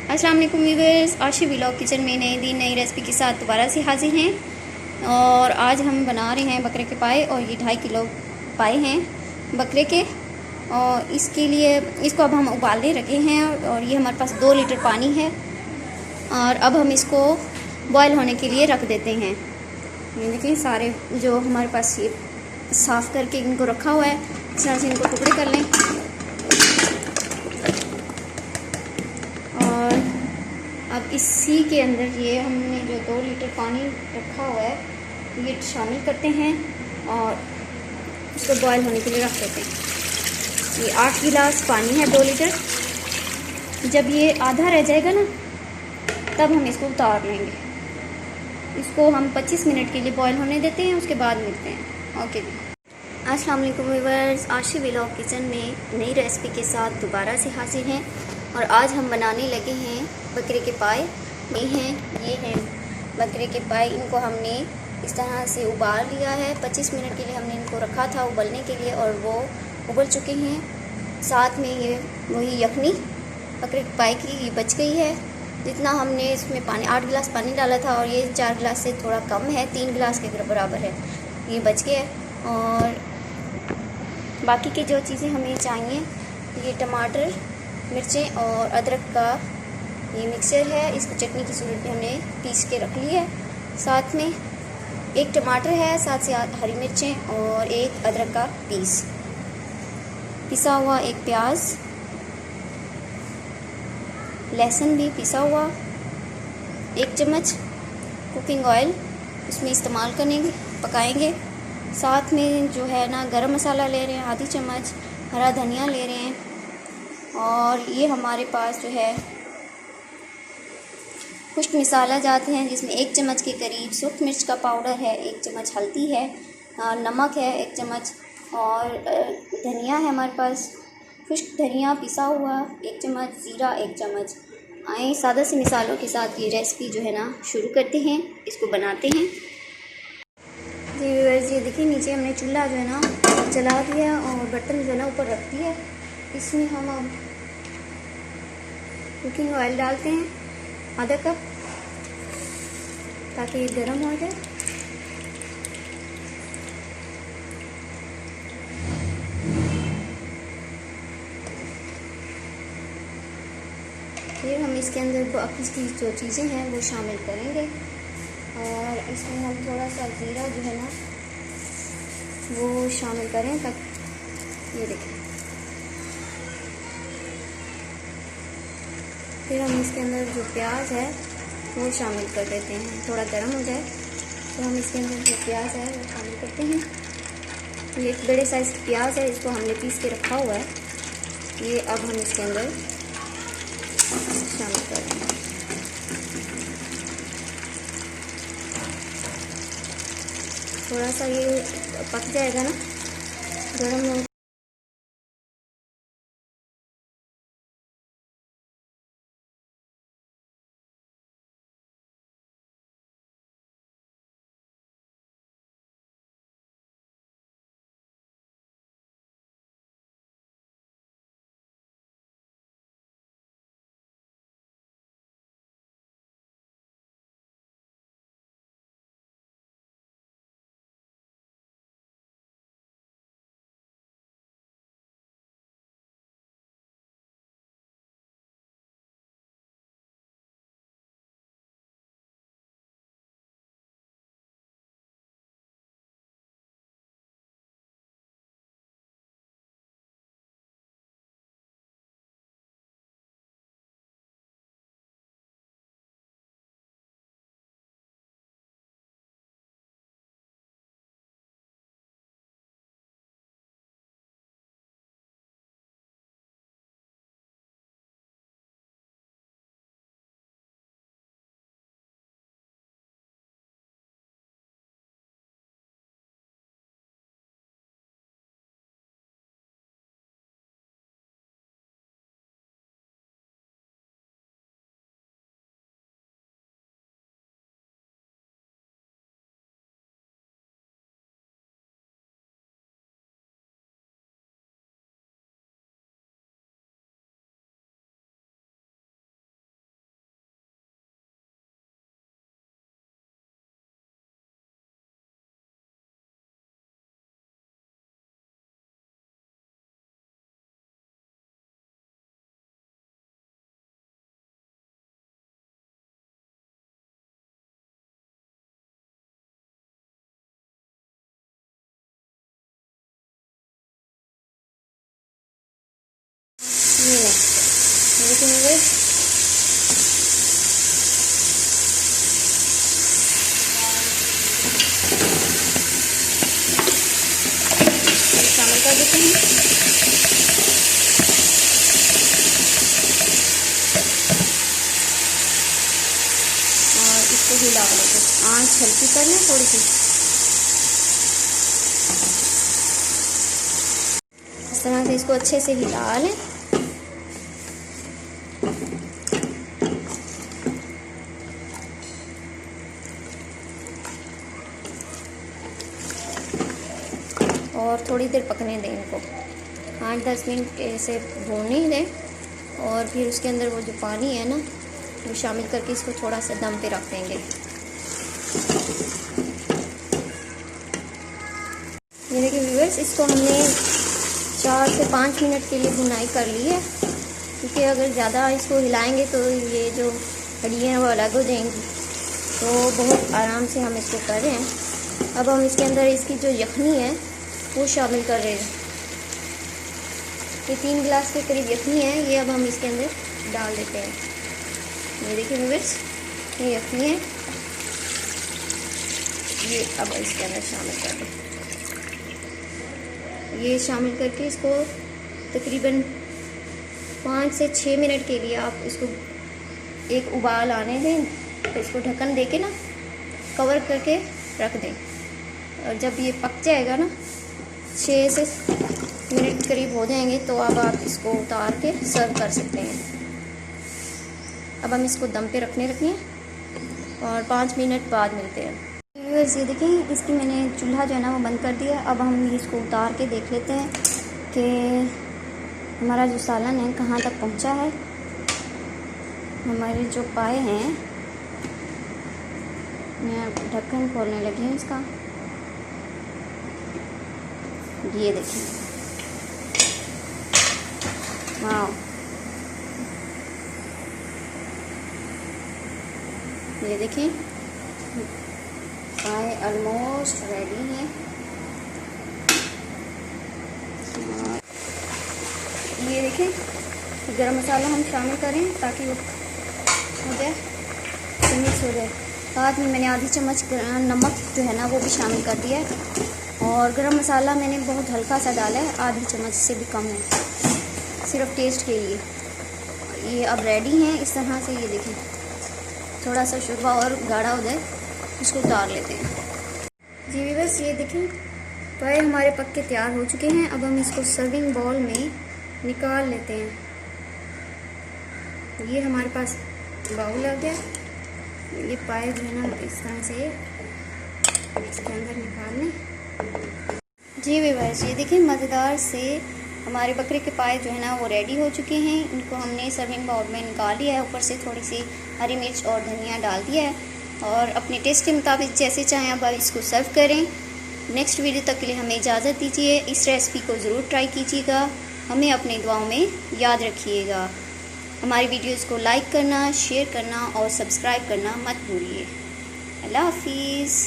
अस्सलाम वालेकुम व्यूअर्स, आशी व्लॉग किचन में नए दिन नई रेसिपी के साथ दोबारा से हाजिर हैं। और आज हम बना रहे हैं बकरे के पाए, और ये 2.5 किलो पाए हैं बकरे के। और इसके लिए इसको अब हम उबालने रखे हैं, और ये हमारे पास 2 लीटर पानी है। और अब हम इसको बॉयल होने के लिए रख देते हैं। ये देखिए सारे जो हमारे पास ये साफ़ करके इनको रखा हुआ है, इस तरह से इनको टुकड़े कर लें। और अब इसी के अंदर ये हमने जो 2 लीटर पानी रखा हुआ है ये शामिल करते हैं और इसको बॉयल होने के लिए रख देते हैं। ये 8 गिलास पानी है 2 लीटर। जब ये आधा रह जाएगा ना, तब हम इसको उतार लेंगे। इसको हम 25 मिनट के लिए बॉयल होने देते हैं, उसके बाद मिलते हैं। ओके जी। अस्सलाम वालेकुम व्यूअर्स, आशी व्लॉग किचन में नई रेसिपी के साथ दोबारा से हाजिर हैं। और आज हम बनाने लगे हैं बकरे के पाए। ये हैं बकरे के पाए। इनको हमने इस तरह से उबाल लिया है। 25 मिनट के लिए हमने इनको रखा था उबलने के लिए, और वो उबल चुके हैं। साथ में ये वही यखनी बकरे के पाए की ये बच गई है। जितना हमने इसमें पानी 8 गिलास पानी डाला था, और ये 4 गिलास से थोड़ा कम है, 3 गिलास के बराबर है, ये बच गया है। और बाकी की जो चीज़ें हमें चाहिए, ये टमाटर, मिर्चें और अदरक का ये मिक्सचर है। इसको चटनी की सूरत में हमने पीस के रख ली है। साथ में एक टमाटर है, साथ से हरी मिर्चें और एक अदरक का पीस, पिसा हुआ एक प्याज, लहसुन भी पिसा हुआ, 1 चम्मच कुकिंग ऑयल इसमें इस्तेमाल करेंगे, पकाएंगे। साथ में जो है ना गरम मसाला ले रहे हैं आधी चम्मच, हरा धनिया ले रहे हैं, और ये हमारे पास जो है खुश्क मसाला जाते हैं, जिसमें 1 चम्मच के करीब सूख मिर्च का पाउडर है, 1 चम्मच हल्दी है, नमक है 1 चम्मच, और धनिया है हमारे पास खुश्क धनिया पिसा हुआ 1 चम्मच, ज़ीरा 1 चम्मच। आए सादा से मिसालों के साथ ये रेसिपी जो है ना शुरू करते हैं, इसको बनाते हैं। जी व्यूअर्स, ये देखिए नीचे हमने चूल्हा जो है ना जला दिया और बर्तन जो है ना ऊपर रख दिया। इसमें हम अब कुकिंग ऑयल डालते हैं आधा कप, ताकि ये गर्म हो जाए। फिर हम इसके अंदर बाकी की जो चीज़ें हैं वो शामिल करेंगे, और इसमें हम थोड़ा सा ज़ीरा जो है ना वो शामिल करें, ताकि ये देखें। फिर हम इसके अंदर जो प्याज है वो शामिल कर देते हैं। थोड़ा गर्म हो जाए तो हम इसके अंदर जो प्याज है वो शामिल करते हैं। ये एक बड़े साइज़ की प्याज है, इसको हमने पीस के रखा हुआ है। ये अब हम इसके अंदर शामिल कर देंगे। थोड़ा सा ये पक जाएगा ना, गर्म हिला लेते, आँच हल्की कर लें थोड़ी सी। इस तरह से इसको अच्छे से हिला लें। और थोड़ी देर पकने दें इनको, 8-10 मिनट ऐसे भूनने ही दें। और फिर उसके अंदर वो जो पानी है ना वो शामिल करके इसको थोड़ा सा दम पे रख देंगे। ये देखिए व्यूअर्स, इसको हमने 4 से 5 मिनट के लिए भुनाई कर ली है, क्योंकि अगर ज़्यादा इसको हिलाएंगे तो ये जो हड्डियाँ हैं वो अलग हो जाएंगी। तो बहुत आराम से हम इसको कर रहे हैं। अब हम इसके अंदर इसकी जो यखनी है वो शामिल कर रहे हैं। ये 3 गिलास के करीब यखनी है, ये अब हम इसके अंदर डाल देते हैं। ये देखिए व्यूअर्स, ये यखनी है, ये अब इसके अंदर शामिल कर दें। ये शामिल करके इसको तकरीबन 5 से 6 मिनट के लिए आप इसको एक उबाल आने दें। तो इसको ढक्कन दे के ना कवर करके रख दें, और जब ये पक जाएगा ना 6 से मिनट करीब हो जाएंगे तो अब आप इसको उतार के सर्व कर सकते हैं। अब हम इसको दम पे रखने हैं और 5 मिनट बाद मिलते हैं। व्यूअर्स ये देखें, इसकी मैंने चूल्हा जो है ना वो बंद कर दिया। अब हम इसको उतार के देख लेते हैं कि हमारा जो सालन है कहाँ तक पहुँचा है। हमारे जो पाए हैं, मैं ढक्कन खोलने लगी हूँ इसका। ये देखिए, वाह, ये देखिए पाए ऑलमोस्ट रेडी हैं। ये देखें, गरम मसाला हम शामिल करें ताकि वो हो जाए, मिक्स हो जाए। बाद में मैंने आधी चम्मच नमक जो है ना वो भी शामिल कर दिया है, और गरम मसाला मैंने बहुत हल्का सा डाला है, आधी चम्मच से भी कम है, सिर्फ टेस्ट के लिए। ये अब रेडी हैं इस तरह से। ये देखें, थोड़ा सा शुरबा और गाढ़ा हो जाए, इसको उतार लेते हैं। जी व्यूअर्स, ये देखें पाए हमारे पक के तैयार हो चुके हैं। अब हम इसको सर्विंग बाउल में निकाल लेते हैं। ये हमारे पास बाउल आ गया। ये पाए जो है ना इस तरह से इसके अंदर निकाल लें। जी व्यूअर्स, ये देखिए मज़ेदार से हमारे बकरे के पाए जो है ना वो रेडी हो चुके हैं। इनको हमने सर्विंग बाउल में निकाल लिया है। ऊपर से थोड़ी सी हरी मिर्च और धनिया डाल दिया है, और अपने टेस्ट के मुताबिक जैसे चाहें आप इसको सर्व करें। नेक्स्ट वीडियो तक के लिए हमें इजाज़त दीजिए। इस रेसिपी को ज़रूर ट्राई कीजिएगा, हमें अपनी दुआओं में याद रखिएगा। हमारी वीडियोस को लाइक करना, शेयर करना और सब्सक्राइब करना मत भूलिए। अल्लाह हाफिज़।